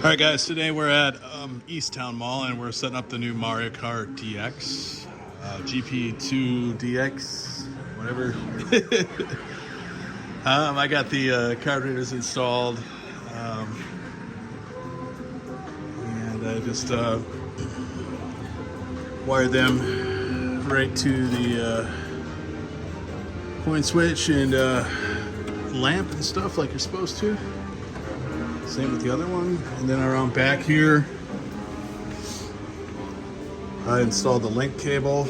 All right, guys. Today we're at East Town Mall and we're setting up the new Mario Kart DX, GP2 DX, whatever. I got the card readers installed, and I just wired them right to the point switch and lamp and stuff like you're supposed to. Same with the other one. And then around back here, I installed the link cable.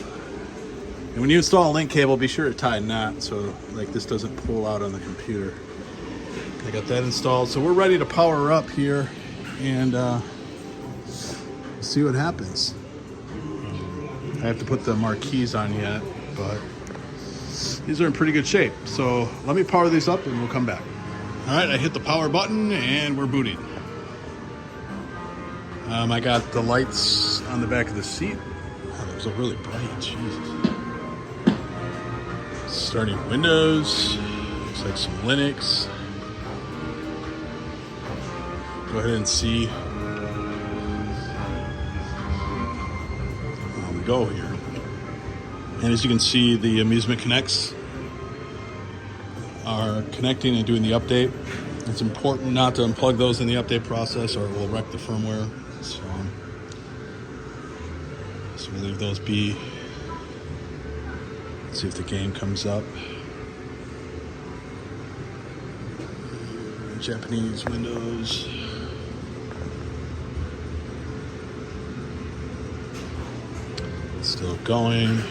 And when you install a link cable, be sure to tie a knot so like this doesn't pull out on the computer. I got that installed. So we're ready to power up here and see what happens. I have to put the marquees on yet, but these are in pretty good shape. So let me power these up and we'll come back. All right, I hit the power button and we're booting. I got the lights on the back of the seat. Oh, those are really bright, Jesus. Starting Windows, looks like some Linux. Go ahead and see how we go here. And as you can see, the amusement connects are connecting and doing the update. It's important not to unplug those in the update process or it will wreck the firmware. So we'll leave those be. Let's see if the game comes up. Japanese Windows. Still going.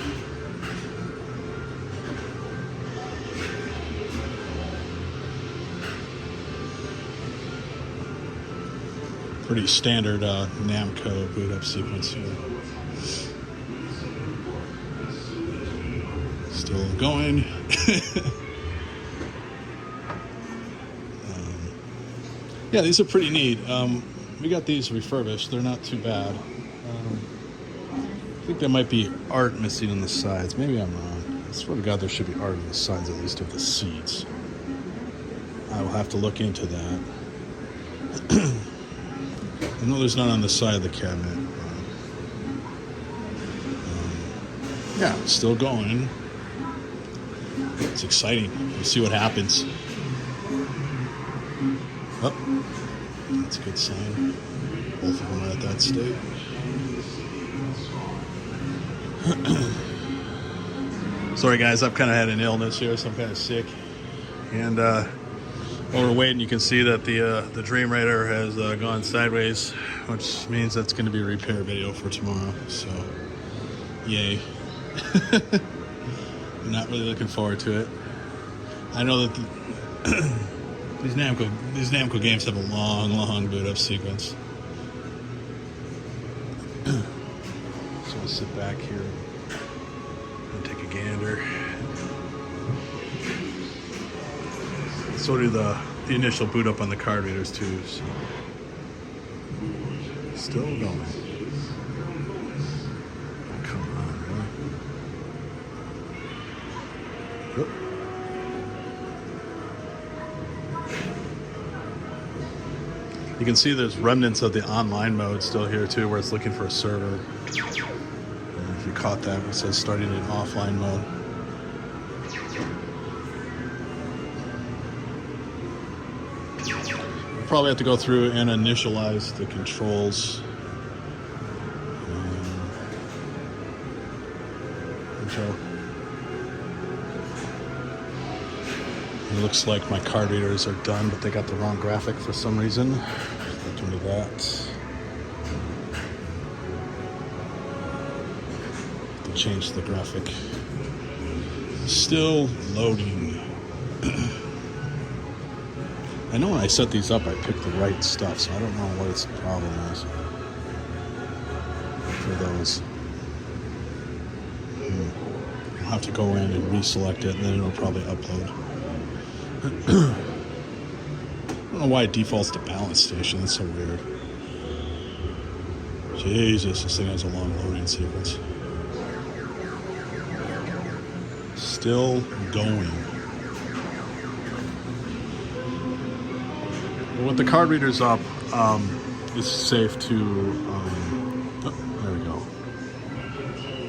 Pretty standard Namco boot up sequence here. Still going. Yeah, these are pretty neat. We got these refurbished. They're not too bad. I think there might be art missing on the sides. Maybe I'm wrong. I swear to God, there should be art on the sides, at least of the seats. I will have to look into that. I know there's none on the side of the cabinet. Yeah, still going. It's exciting. We'll see what happens. Oh, that's a good sign. Both of them are at that state. Sorry guys, I've kind of had an illness here, so I'm kind of sick. And while we're waiting, you can see that the Dream Raider has gone sideways, which means that's going to be a repair video for tomorrow. So, yay! I'm not really looking forward to it. I know that these Namco games have a long boot up sequence. So we'll sit back here and take a gander. So do the initial boot up on the card readers too. So. Still going. Oh, come on, really? Yep. You can see there's remnants of the online mode still here too, where it's looking for a server. And if you caught that, it says starting in offline mode. Probably have to go through and initialize the controls. It looks like my card readers are done, but they got the wrong graphic for some reason. Look into that. To change the graphic. Still loading. I know when I set these up, I picked the right stuff, so I don't know what its problem is for those. I'll have to go in and reselect it, and then it'll probably upload. I don't know why it defaults to balance station. That's so weird. Jesus, this thing has a long loading sequence. Still going. With the card readers up, it's safe to, oh, there we go.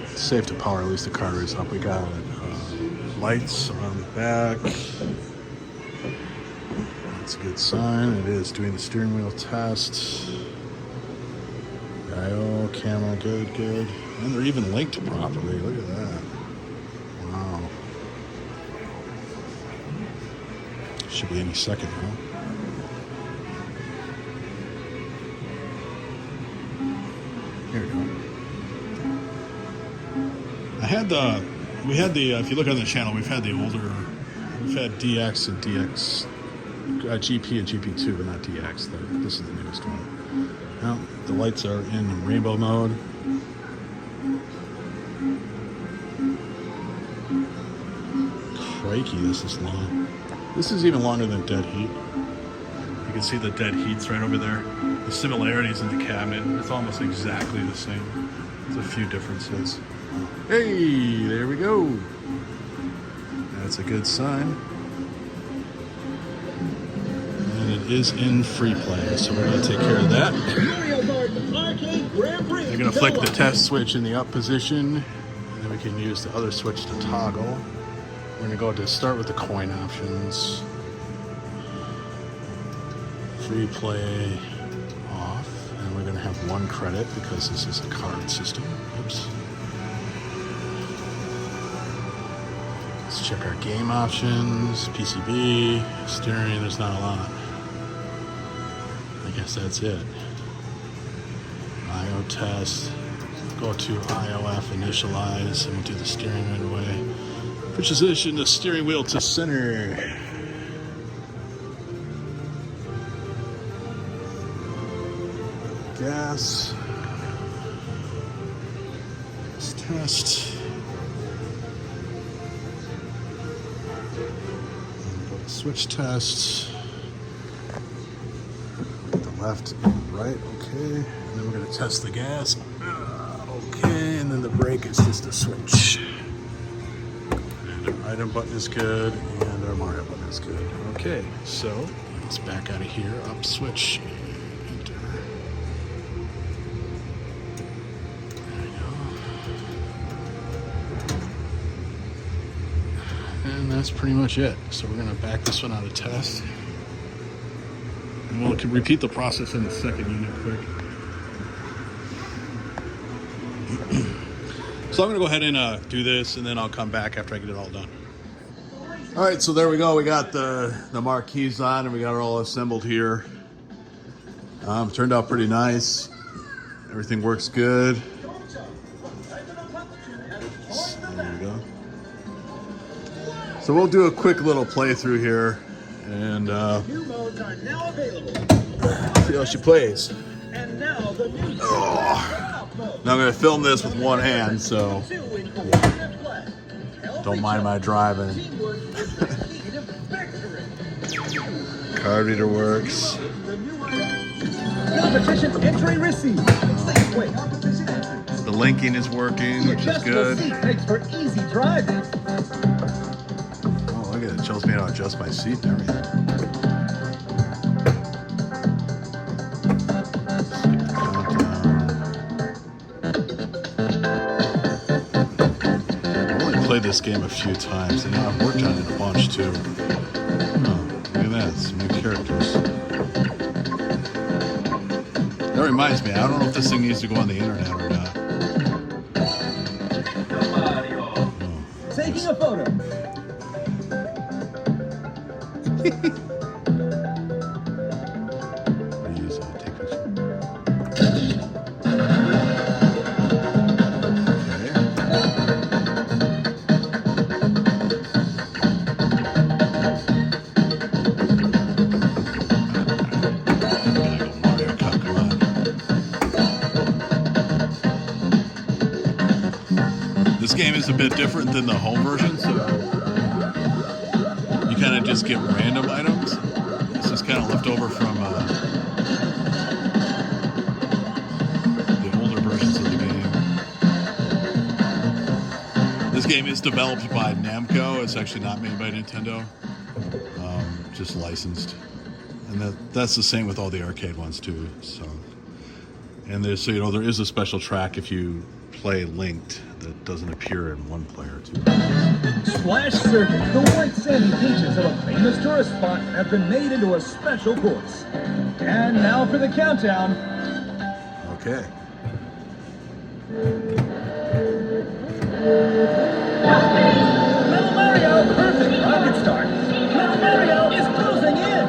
It's safe to power at least the cartridge up. We got lights on the back. That's a good sign. It is doing the steering wheel test. IO, camera, good. And they're even linked properly. Look at that. Wow. Should be any second now. Here we go. We had the, if you look on the channel, we've had DX and DX, GP and GP2, but not DX. This is the newest one. Now, the lights are in rainbow mode. Crikey, this is long. This is even longer than Dead Heat. You can see the Dead Heat's right over there. The similarities in the cabinet, it's almost exactly the same. There's a few differences. Hey, there we go. That's a good sign. And it is in free play, so we're going to take care of that. Mario Kart Arcade Grand Prix. You're going to flick the test switch in the up position, and then we can use the other switch to toggle. We're going to go to start with the coin options. Free play off, and we're going to have 1 credit because this is a card system. Oops. Let's check our game options, PCB, steering, there's not a lot. I guess that's it. IO test, go to IOF initialize, and we'll do the steering right away. Position the steering wheel to center. Gas. Let's test. Switch test. The left and right, okay. And then we're going to test the gas. Okay, and then the brake is just a switch. And our item button is good, and our Mario button is good. Okay, so let's back out of here. Up switch, enter. There we go. And that's pretty much it. So we're going to back this one out of test. And we'll repeat the process in the second unit quick. So I'm going to go ahead and do this, and then I'll come back after I get it all done. All right, so there we go. We got the marquees on, and we got it all assembled here. Turned out pretty nice. Everything works good. There we go. So we'll do a quick little playthrough here, and New modes are now available. see how she plays. And now the new Now I'm going to film this with one hand, so don't mind my driving. Card reader works. Competition entry received. The linking is working, which is good. Makes for easy driving. Oh, look at it. It tells me how to adjust my seat and everything. Played this game a few times, and I've worked on it a bunch too. Oh, look at that, some new characters. That reminds me, I don't know if this thing needs to go on the internet or not. Mario. Taking a photo. Take picture. This game is a bit different than the home version, so you kind of just get random items. This is kind of left over from the older versions of the game. This game is developed by Namco. It's actually not made by Nintendo, just licensed. And that's the same with all the arcade ones too. So, and there's, so you know, there is a special track if you play linked that doesn't appear in one player too. Splash Circuit, the white sandy beaches of a famous tourist spot have been made into a special course. And now for the countdown. Okay. Metal Mario, perfect rocket start. Metal Mario is closing in.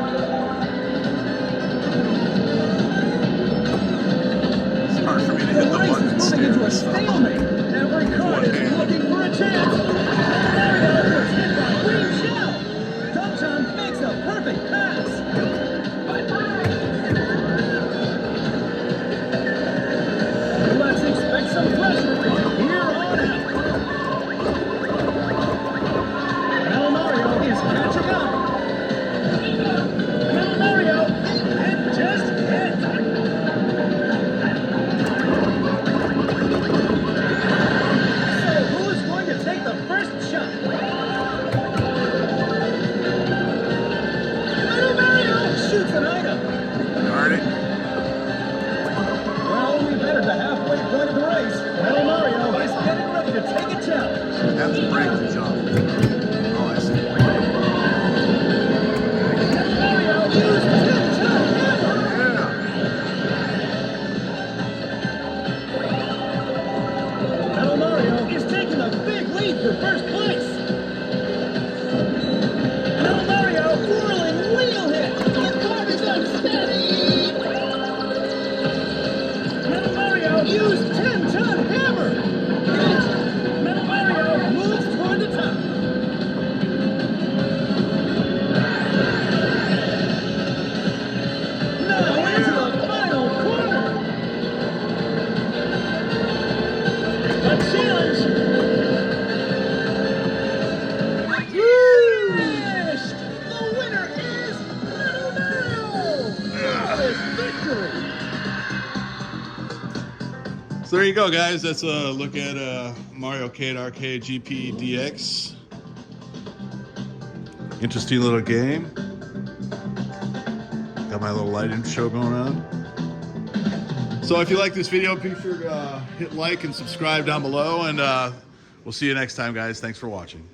It's hard for me to The hit the race button. is moving into a stalemate. Every car is looking for a chance. Metal Mario is hit by Green Shell. Dum-Chum makes a perfect pass. Let's expect some pressure from here on out. Metal Mario is catching up. Metal Mario, and just hit. So who is going to take the first shot? Metal Mario shoots an item. Darn it. Well, we've entered the halfway point of the race. Metal Mario is getting ready to take a challenge. Have to break to jump. Oh, I see. Metal Mario used 10-ton hammer. Yeah. Metal Mario is taking a big lead for first place. Metal Mario whirling wheel hit. The car is unsteady. Metal Mario used 10-ton hammer. Hit. Metal Mario moves toward the top. Now into the final corner. A challenge. Finished. The winner is Metal Mario. Flawless victory. So there you go, guys. That's a look at Mario Kart Arcade GP DX. Interesting little game. Got my little lighting show going on. So if you like this video, be sure to hit like and subscribe down below, and we'll see you next time, guys. Thanks for watching.